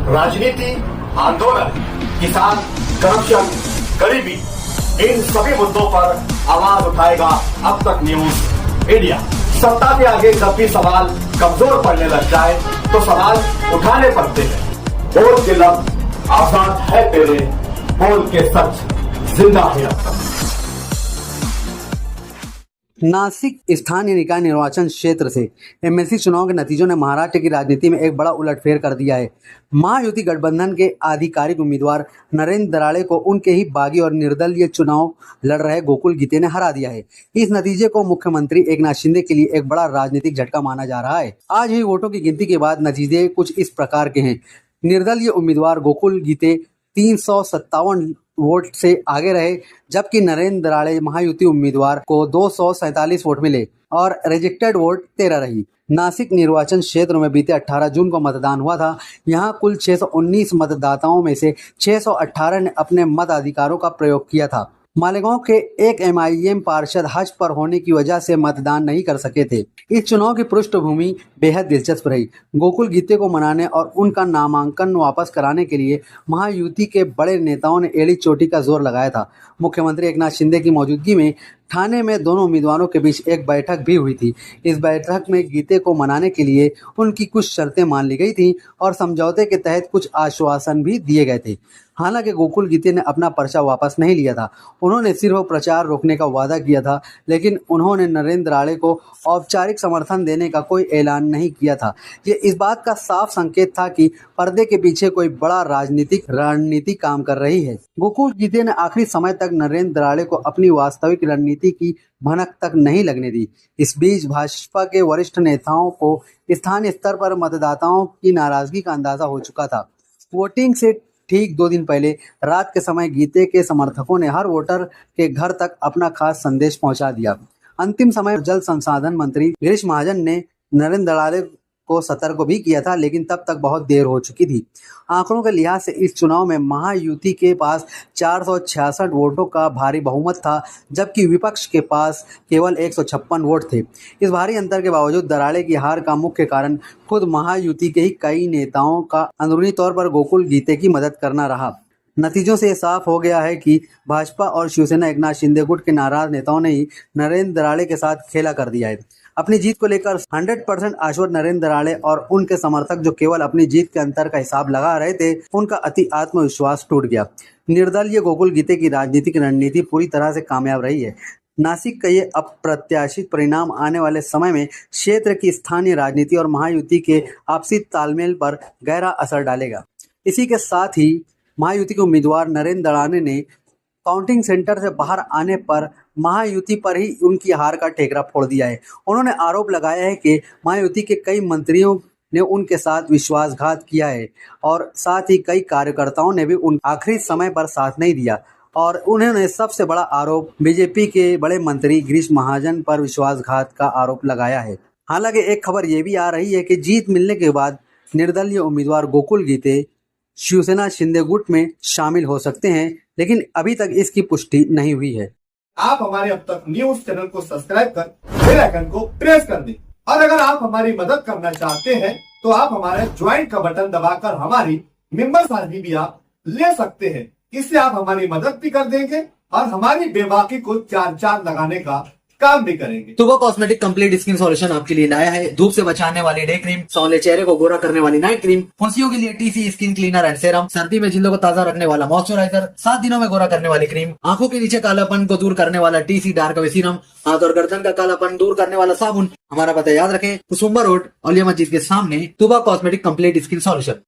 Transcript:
राजनीति, आंदोलन, किसान, करप्शन, गरीबी, इन सभी मुद्दों पर आवाज उठाएगा अब तक न्यूज इंडिया। सत्ता के आगे जब भी सवाल कमजोर पड़ने लग जाए तो सवाल उठाने पड़ते हैं। बोल के लफ्ज आजाद है तेरे, बोल के सच जिंदा है अब तक। नासिक स्थानीय निकाय निर्वाचन क्षेत्र से एमएलसी चुनाव के नतीजों ने महाराष्ट्र की राजनीति में एक बड़ा उलटफेर कर दिया है। महायुति गठबंधन के आधिकारिक उम्मीदवार नरेंद्र दराड़े को उनके ही बागी और निर्दलीय चुनाव लड़ रहे गोकुल गीते ने हरा दिया है। इस नतीजे को मुख्यमंत्री एकनाथ शिंदे के लिए एक बड़ा राजनीतिक झटका माना जा रहा है। आज हुई वोटों की गिनती के बाद नतीजे कुछ इस प्रकार के हैं। निर्दलीय उम्मीदवार गोकुल गीते 357 वोट से आगे रहे, जबकि नरेंद्र दराड़े महायुति उम्मीदवार को 247 वोट मिले और रिजेक्टेड वोट 13 रही। नासिक निर्वाचन क्षेत्र में बीते 18 जून को मतदान हुआ था। यहां कुल 619 मतदाताओं में से 618 ने अपने मताधिकारों का प्रयोग किया था। मालेगांव के एक एमआईएम पार्षद हज पर होने की वजह से मतदान नहीं कर सके थे। इस चुनाव की पृष्ठभूमि बेहद दिलचस्प रही। गोकुल गीते को मनाने और उनका नामांकन वापस कराने के लिए महायुति के बड़े नेताओं ने एड़ी चोटी का जोर लगाया था। मुख्यमंत्री एकनाथ शिंदे की मौजूदगी में ठाणे में दोनों उम्मीदवारों के बीच एक बैठक भी हुई थी। इस बैठक में गीते को मनाने के लिए उनकी कुछ शर्तें मान ली गई थी और समझौते के तहत कुछ आश्वासन भी दिए गए थे। हालांकि गोकुल गीते ने अपना पर्चा वापस नहीं लिया था। उन्होंने सिर्फ प्रचार रोकने का वादा किया था, लेकिन उन्होंने नरेंद्र दराड़े को औपचारिक समर्थन देने का कोई ऐलान नहीं किया था। ये इस बात का साफ संकेत था कि पर्दे के पीछे कोई बड़ा राजनीतिक रणनीति काम कर रही है। गोकुल गीते ने आखिरी समय तक नरेंद्र दराड़े को अपनी वास्तविक रणनीति की भनक तक नहीं लगने दी। इस बीच भाजपा के वरिष्ठ नेताओं को स्थानीय स्तर पर मतदाताओं की नाराजगी का अंदाजा हो चुका था। वोटिंग से ठीक 2 दिन पहले रात के समय गीते के समर्थकों ने हर वोटर के घर तक अपना खास संदेश पहुंचा दिया। अंतिम समय जल संसाधन मंत्री गिरीश महाजन ने नरेंद्र दराड़े को सतर्क भी किया था, लेकिन तब तक बहुत देर हो चुकी थी। आंकड़ों के लिहाज से इस चुनाव में महायुति के पास 466 वोटों का भारी बहुमत था, जबकि विपक्ष के पास केवल 156 वोट थे। इस भारी अंतर के बावजूद दराड़े की हार का मुख्य कारण खुद महायुति के ही कई नेताओं का अंदरूनी तौर पर गोकुल गीते की मदद करना रहा। नतीजों से साफ हो गया है कि भाजपा और शिवसेना एकनाथ शिंदे गुट के नाराज नेताओं ने ही नरेंद्र दराड़े के साथ खेला कर दिया है। अपनी जीत को लेकर 100% आश्वस्त नरेंद्र दराड़े और उनके समर्थक जो केवल अपनी जीत के अंतर का हिसाब लगा रहे थे, उनका अति आत्मविश्वास टूट गया। निर्दलीय गोकुल गीते की राजनीतिक रणनीति पूरी तरह से कामयाब रही है। नासिक का ये अप्रत्याशित परिणाम आने वाले समय में क्षेत्र की स्थानीय राजनीति और महायुति के आपसी तालमेल पर गहरा असर डालेगा। इसी के साथ ही महायुति के उम्मीदवार नरेंद्र दराड़े ने काउंटिंग सेंटर से बाहर आने पर महायुति पर ही उनकी हार का ठेकरा फोड़ दिया है। उन्होंने आरोप लगाया है कि महायुति के कई मंत्रियों ने उनके साथ विश्वासघात किया है और साथ ही कई कार्यकर्ताओं ने भी उन आखिरी समय पर साथ नहीं दिया। और उन्होंने सबसे बड़ा आरोप बीजेपी के बड़े मंत्री गिरीश महाजन पर विश्वासघात का आरोप लगाया है। हालांकि एक खबर ये भी आ रही है कि जीत मिलने के बाद निर्दलीय उम्मीदवार गोकुल गीते शिवसेना शिंदे गुट में शामिल हो सकते हैं, लेकिन अभी तक इसकी पुष्टि नहीं हुई है। आप हमारे अब तक न्यूज चैनल को सब्सक्राइब कर बेल आइकन को प्रेस कर दें और अगर आप हमारी मदद करना चाहते हैं तो आप हमारे ज्वाइन का बटन दबाकर हमारी मेंबर साझी भी आप ले सकते हैं। इससे आप हमारी मदद भी कर देंगे और हमारी बेबाकी को चार चांद लगाने का काम भी करेंगे। तुबा कॉस्मेटिक कंप्लीट स्किन सॉल्यूशन आपके लिए लाया है। धूप से बचाने वाली डे क्रीम, सौले चेहरे को गोरा करने वाली नाइट क्रीम, फुंसियों के लिए TC skin cleaner and serum, सर्दी में जिल्दों को ताजा रखने वाला मॉइस्चराइजर, 7 दिनों में गोरा करने वाली क्रीम, आंखों के नीचे कालापन को दूर करने वाला टीसी डार्क वे सीरम, हाथ और गर्दन का कालापन दूर करने वाला साबुन। हमारा पता याद रखें, कुसुम्बा रोड, औलिया मस्जिद के सामने, तुबा कॉस्मेटिक कंप्लीट स्किन सॉल्यूशन।